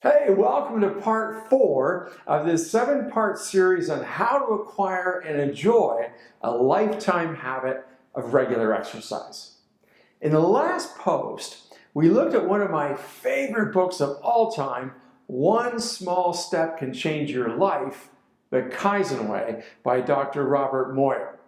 Hey, welcome to part 4 of this 7-part series on how to acquire and enjoy a lifetime habit of regular exercise. In the last post, we looked at one of my favorite books of all time, One Small Step Can Change Your Life, The Kaizen Way by Dr. Robert Moyer.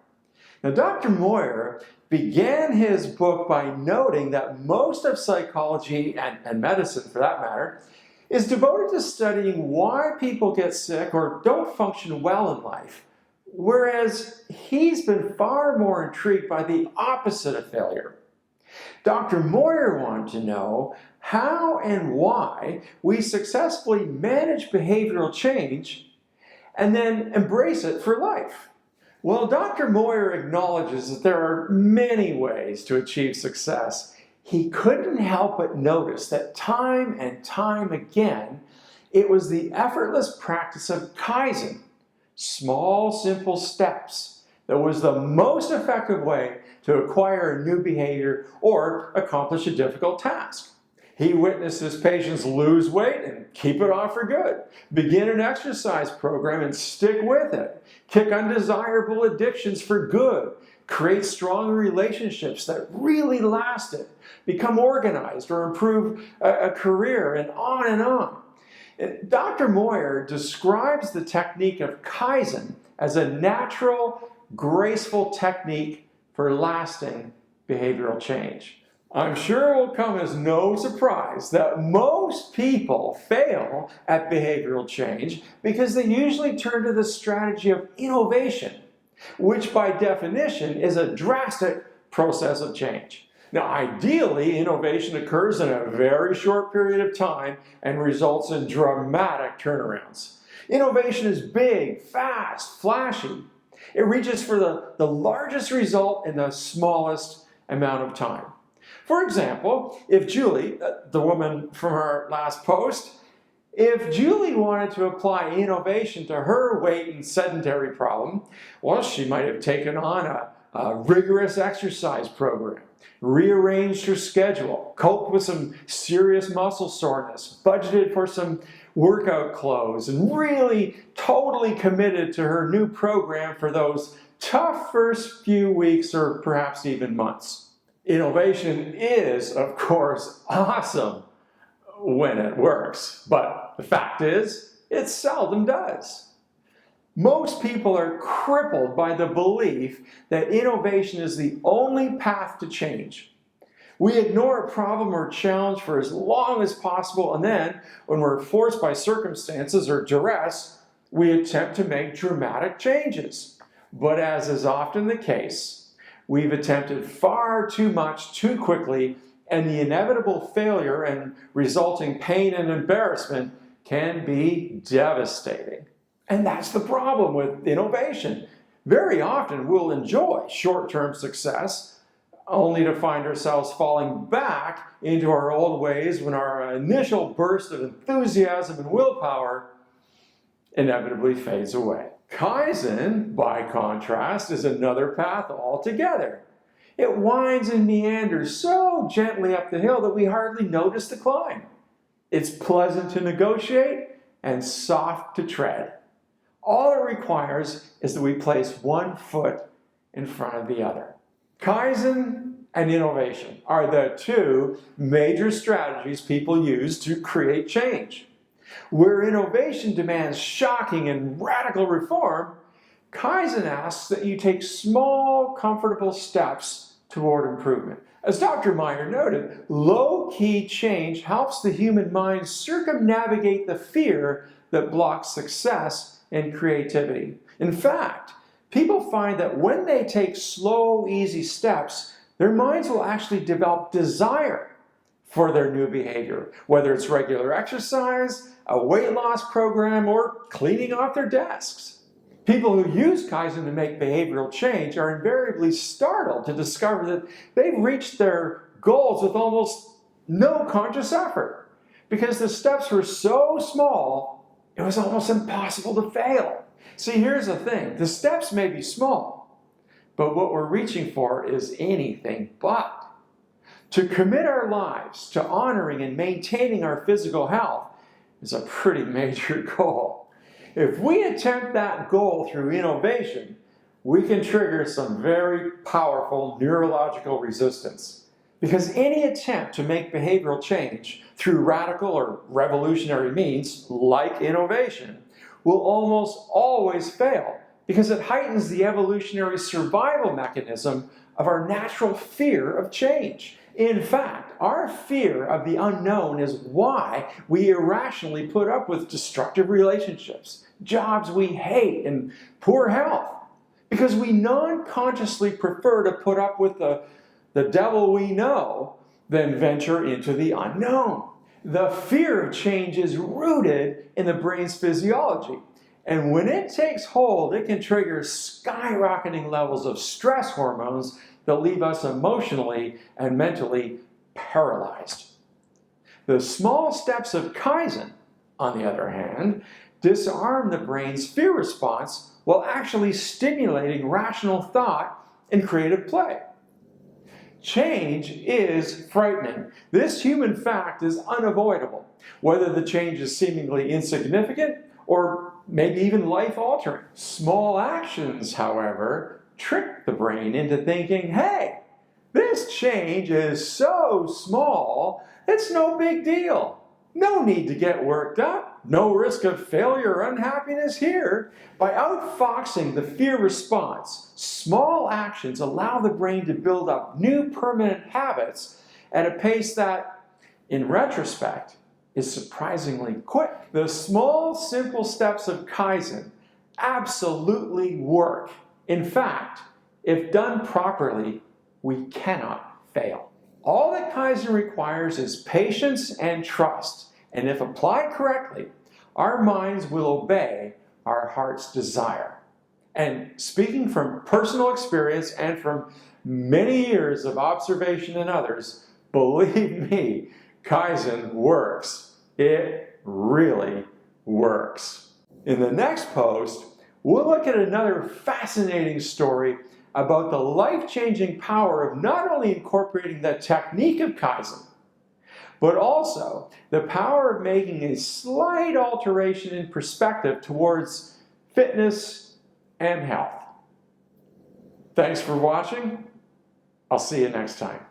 Now, Dr. Moyer began his book by noting that most of psychology and medicine, for that matter, is devoted to studying why people get sick or don't function well in life, whereas he's been far more intrigued by the opposite of failure. Dr. Moyer wanted to know how and why we successfully manage behavioral change and then embrace it for life. Well, Dr. Moyer acknowledges that there are many ways to achieve success. He couldn't help but notice that time and time again, it was the effortless practice of Kaizen, small, simple steps, that was the most effective way to acquire a new behavior or accomplish a difficult task. He witnessed his patients lose weight and keep it off for good, begin an exercise program and stick with it, kick undesirable addictions for good, create strong relationships that really lasted, become organized or improve a career, and on and on. Dr. Moyer describes the technique of Kaizen as a natural, graceful technique for lasting behavioral change. I'm sure it will come as no surprise that most people fail at behavioral change because they usually turn to the strategy of innovation, which by definition is a drastic process of change. Now, ideally, innovation occurs in a very short period of time and results in dramatic turnarounds. Innovation is big, fast, flashy. It reaches for the largest result in the smallest amount of time. For example, if Julie, the woman from our last post, if Julie wanted to apply innovation to her weight and sedentary problem, well, she might have taken on a rigorous exercise program, rearranged her schedule, coped with some serious muscle soreness, budgeted for some workout clothes, and really totally committed to her new program for those tough first few weeks or perhaps even months. Innovation is, of course, awesome when it works, but the fact is, it seldom does. Most people are crippled by the belief that innovation is the only path to change. We ignore a problem or challenge for as long as possible, and then, when we're forced by circumstances or duress, we attempt to make dramatic changes. But as is often the case, we've attempted far too much too quickly, and the inevitable failure and resulting pain and embarrassment can be devastating. And that's the problem with innovation. Very often we'll enjoy short-term success, only to find ourselves falling back into our old ways when our initial burst of enthusiasm and willpower inevitably fades away. Kaizen, by contrast, is another path altogether. It winds and meanders so gently up the hill that we hardly notice the climb. It's pleasant to negotiate and soft to tread. All it requires is that we place one foot in front of the other. Kaizen and innovation are the two major strategies people use to create change. Where innovation demands shocking and radical reform, Kaizen asks that you take small, comfortable steps toward improvement. As Dr. Moyer noted, low-key change helps the human mind circumnavigate the fear that blocks success and creativity. In fact, people find that when they take slow, easy steps, their minds will actually develop desire for their new behavior, whether it's regular exercise, a weight loss program, or cleaning off their desks. People who use Kaizen to make behavioral change are invariably startled to discover that they've reached their goals with almost no conscious effort, because the steps were so small, it was almost impossible to fail. See, here's the thing. The steps may be small, but what we're reaching for is anything but. To commit our lives to honoring and maintaining our physical health, is a pretty major goal. If we attempt that goal through innovation, we can trigger some very powerful neurological resistance. Because any attempt to make behavioral change through radical or revolutionary means, like innovation, will almost always fail because it heightens the evolutionary survival mechanism of our natural fear of change. In fact, our fear of the unknown is why we irrationally put up with destructive relationships, jobs we hate, and poor health. Because we non-consciously prefer to put up with the devil we know than venture into the unknown. The fear of change is rooted in the brain's physiology. And when it takes hold, it can trigger skyrocketing levels of stress hormones that leave us emotionally and mentally paralyzed. The small steps of Kaizen, on the other hand, disarm the brain's fear response while actually stimulating rational thought and creative play. Change is frightening. This human fact is unavoidable, whether the change is seemingly insignificant or maybe even life-altering. Small actions, however, trick the brain into thinking, hey, this change is so small, it's no big deal. No need to get worked up. No risk of failure or unhappiness here. By outfoxing the fear response, small actions allow the brain to build up new permanent habits at a pace that, in retrospect, is surprisingly quick. The small, simple steps of Kaizen absolutely work. In fact, if done properly, we cannot fail. All that Kaizen requires is patience and trust, and if applied correctly, our minds will obey our heart's desire. And speaking from personal experience and from many years of observation in others, believe me, Kaizen works. It really works. In the next post, we'll look at another fascinating story about the life-changing power of not only incorporating the technique of Kaizen, but also the power of making a slight alteration in perspective towards fitness and health. Thanks for watching. I'll see you next time.